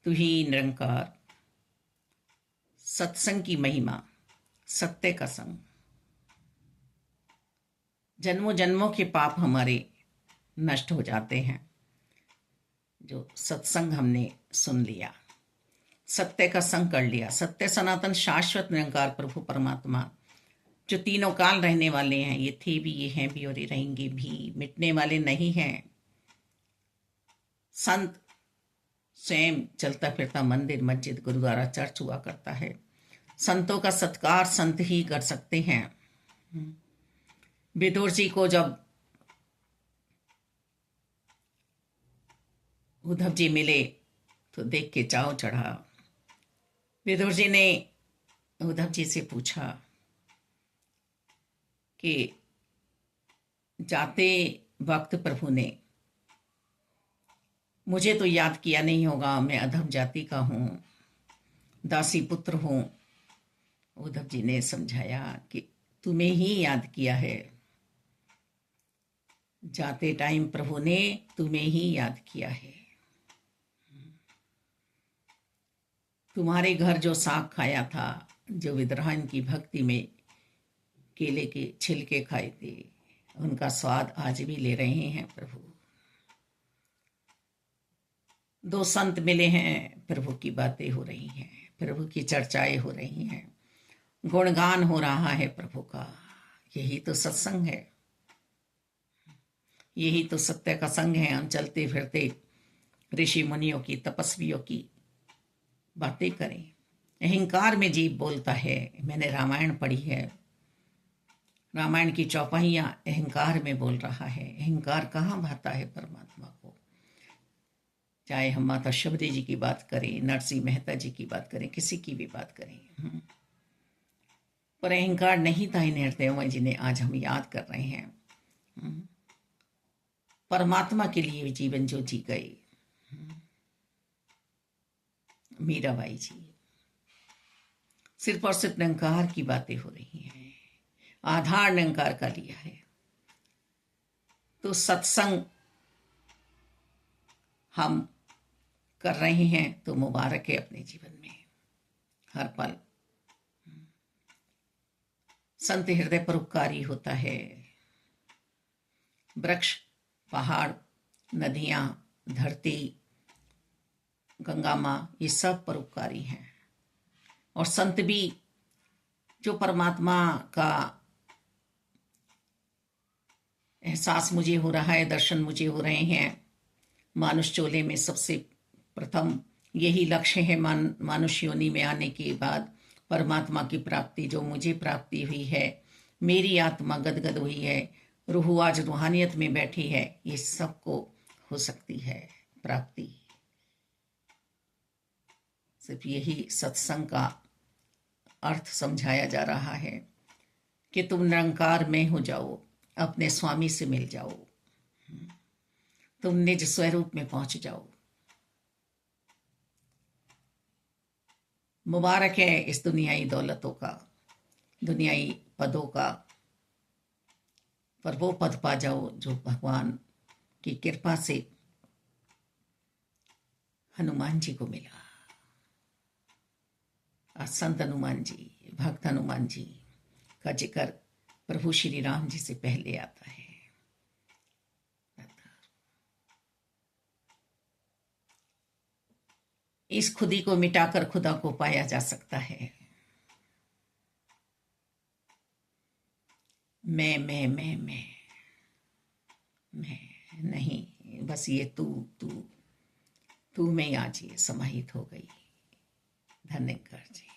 तू ही निरंकार, सत्संग की महिमा, सत्य का संग। जन्मों जन्मों के पाप हमारे नष्ट हो जाते हैं जो सत्संग हमने सुन लिया, सत्य का संग कर लिया। सत्य सनातन शाश्वत निरंकार प्रभु परमात्मा जो तीनों काल रहने वाले हैं, ये थे भी, ये हैं भी और ये रहेंगे भी, मिटने वाले नहीं हैं। संत स्वयं चलता फिरता मंदिर मस्जिद गुरुद्वारा चर्च हुआ करता है। संतों का सत्कार संत ही कर सकते हैं। विदुर जी को जब उद्धव जी मिले तो देख के चाव चढ़ा। विदुर जी ने उद्धव जी से पूछा कि जाते वक्त प्रभु ने मुझे तो याद किया नहीं होगा, मैं अधम जाति का हूँ, दासी पुत्र हूँ। उद्धव जी ने समझाया कि तुम्हें ही याद किया है, जाते टाइम प्रभु ने तुम्हें ही याद किया है। तुम्हारे घर जो साग खाया था, जो विद्रोहन की भक्ति में केले के छिलके खाए थे, उनका स्वाद आज भी ले रहे हैं प्रभु। दो संत मिले हैं, प्रभु की बातें हो रही हैं, प्रभु की चर्चाएं हो रही हैं, गुणगान हो रहा है प्रभु का। यही तो सत्संग है, यही तो सत्य का संग है। हम चलते फिरते ऋषि मुनियों की, तपस्वियों की बातें करें। अहंकार में जीव बोलता है। मैंने रामायण पढ़ी है, रामायण की चौपाइयां अहंकार में बोल रहा है। अहंकार कहाँ भाता है परमात्मा को। चाहे हम माता शबरी जी की बात करें, नरसिंह मेहता जी की बात करें, किसी की भी बात करें, पर अहंकार नहीं था इन हृदयों में जिन्हें आज हम याद कर रहे हैं। परमात्मा के लिए जीवन जो जी गए, मीराबाई जी। सिर्फ और सिर्फ निरंकार की बातें हो रही हैं, आधार निरंकार का लिया है। तो सत्संग हम कर रहे हैं तो मुबारक है अपने जीवन में हर पल। संत हृदय परोपकारी होता है। वृक्ष, पहाड़, नदियां, धरती, गंगा माँ, ये सब परोपकारी हैं। और संत भी जो परमात्मा का एहसास मुझे हो रहा है, दर्शन मुझे हो रहे हैं, मानुष चोले में सबसे प्रथम यही लक्ष्य है। मानुष योनि में आने के बाद परमात्मा की प्राप्ति, जो मुझे प्राप्ति हुई है, मेरी आत्मा गदगद हुई है, रूह आज रूहानियत में बैठी है, ये सबको हो सकती है प्राप्ति। सिर्फ यही सत्संग का अर्थ समझाया जा रहा है कि तुम निरंकार में हो जाओ, अपने स्वामी से मिल जाओ, तुम निज स्वरूप में पहुंच जाओ। मुबारक है इस दुनियाई दौलतों का, दुनियाई पदों का, पर वो पद पा जाओ जो भगवान की कृपा से हनुमान जी को मिला। आज संत हनुमान जी, भक्त हनुमान जी का जिक्र प्रभु श्री राम जी से पहले आता है। इस खुदी को मिटाकर खुदा को पाया जा सकता है। मैं नहीं, बस ये तू तू तू में आज ये समाहित हो गई। धन्यवाद जी।